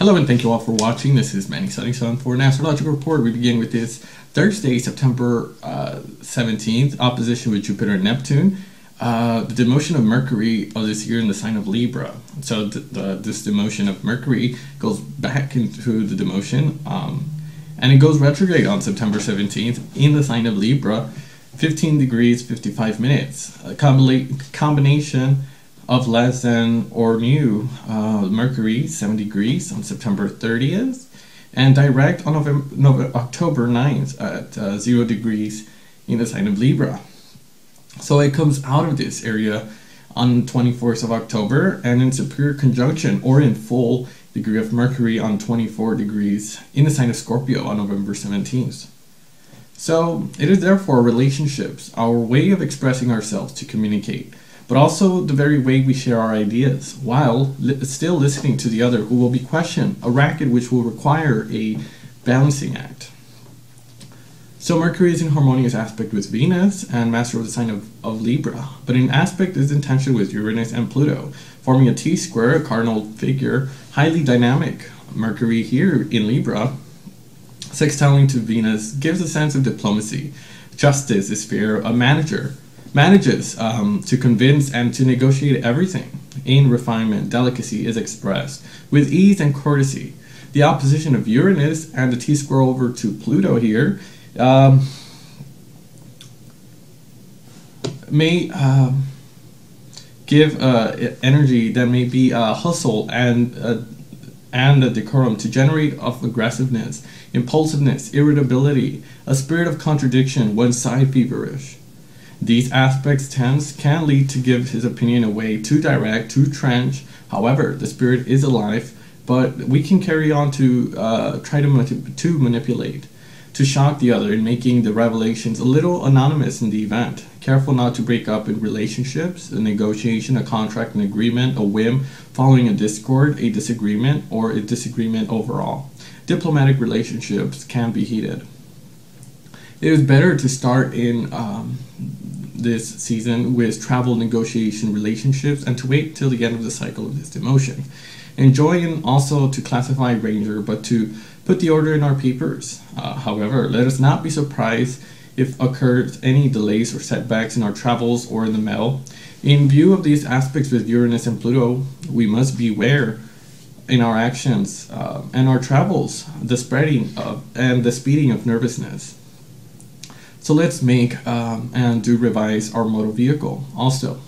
Hello and thank you all for watching. This is Manny Sunny Sun for an astrological report. We begin with this Thursday, September 17th, opposition with Jupiter and Neptune. The demotion of Mercury of this year in the sign of Libra. So this demotion of Mercury goes back into the demotion, and it goes retrograde on September 17th in the sign of Libra, 15 degrees 55 minutes. A combination of less than or new Mercury, 7 degrees on September 30th, and direct on October 9th at 0 degrees in the sign of Libra. So it comes out of this area on 24th of October and in superior conjunction or in full degree of Mercury on 24 degrees in the sign of Scorpio on November 17th. So it is therefore relationships, our way of expressing ourselves to communicate, but also the very way we share our ideas, while still listening to the other who will be questioned, a racket which will require a balancing act. So Mercury is in harmonious aspect with Venus and master of the sign of Libra, but in aspect is in tension with Uranus and Pluto, forming a T-square, a cardinal figure, highly dynamic. Mercury here in Libra, sextiling to Venus, gives a sense of diplomacy. Justice is fair, a manager manages to convince and to negotiate everything. In refinement, delicacy is expressed with ease and courtesy. The opposition of Uranus and the T-square over to Pluto here may give energy that may be hustle and a decorum to generate of aggressiveness, impulsiveness, irritability, a spirit of contradiction, one side feverish. These aspects can lead to give his opinion away, too direct, too trench. However, the spirit is alive, but we can carry on to try to manipulate, to shock the other in making the revelations a little anonymous in the event. Careful not to break up in relationships, a negotiation, a contract, an agreement, a whim, following a discord, a disagreement, or a disagreement overall. Diplomatic relationships can be heated. It is better to start in this season with travel, negotiation, relationships, and to wait till the end of the cycle of this demotion. Enjoying also to classify Ranger, but to put the order in our papers. However, let us not be surprised if occurs any delays or setbacks in our travels or in the mail. In view of these aspects with Uranus and Pluto, we must beware in our actions and our travels, the spreading of and the speeding of nervousness. So let's make and do revise our motor vehicle. Also,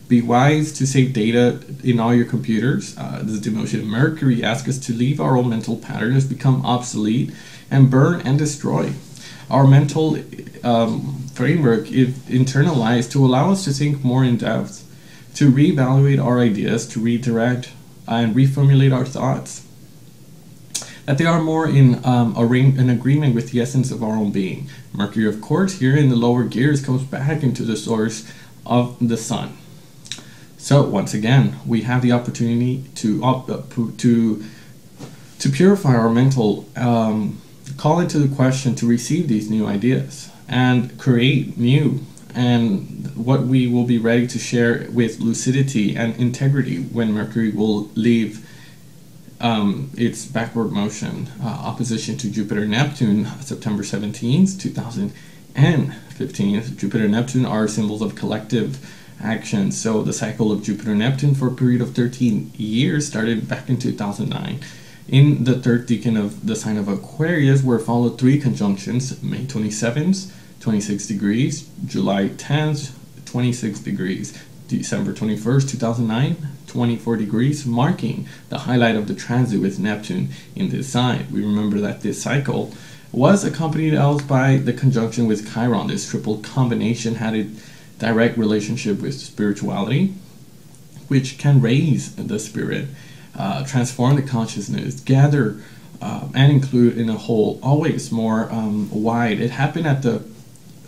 be wise to save data in all your computers. The demotion of Mercury asks us to leave our own mental patterns, become obsolete, and burn and destroy. Our mental framework is internalized to allow us to think more in depth, to reevaluate our ideas, to redirect and reformulate our thoughts. That they are more in agreement with the essence of our own being. Mercury, of course, here in the lower gears comes back into the source of the sun. So once again, we have the opportunity to purify our mental, call into the question to receive these new ideas and create new, and what we will be ready to share with lucidity and integrity when Mercury will leave its backward motion, opposition to Jupiter and Neptune, September 17th, 2015. Jupiter and Neptune are symbols of collective action. So the cycle of Jupiter and Neptune for a period of 13 years started back in 2009. In the third decan of the sign of Aquarius were followed 3 conjunctions: May 27th, 26 degrees, July 10th, 26 degrees, December 21st, 2009, 24 degrees, marking the highlight of the transit with Neptune in this sign. We remember that this cycle was accompanied else by the conjunction with Chiron. This triple combination had a direct relationship with spirituality, which can raise the spirit, transform the consciousness, gather and include in a whole, always more wide. It happened at the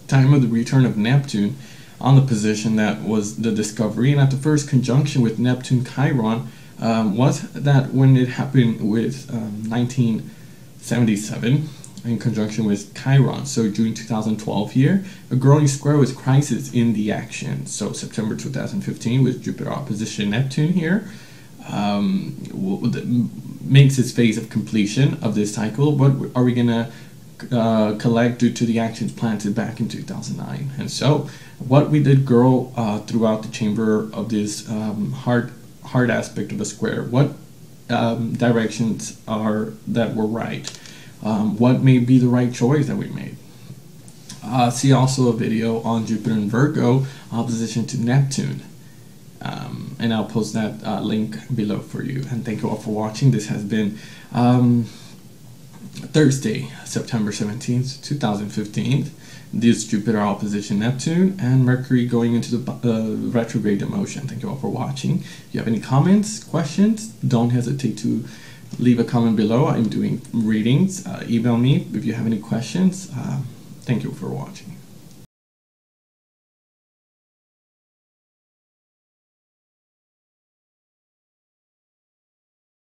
time of the return of Neptune on the position that was the discovery, and at the first conjunction with Neptune Chiron was that when it happened with 1977 in conjunction with Chiron. So June 2012 here, a growing square with crisis in the action. So September 2015 with Jupiter opposition Neptune here, makes its phase of completion of this cycle. What are we gonna collect due to the actions planted back in 2009? And so what we did grow throughout the chamber of this hard aspect of the square, what directions are that were right, what may be the right choice that we made. See also a video on Jupiter and Virgo opposition to Neptune, and I'll post that link below for you. And thank you all for watching. This has been Thursday, September 17th, 2015. This Jupiter opposition Neptune and Mercury going into the retrograde demotion. Thank you all for watching. If you have any comments, questions, don't hesitate to leave a comment below. I'm doing readings. Email me if you have any questions. Thank you for watching.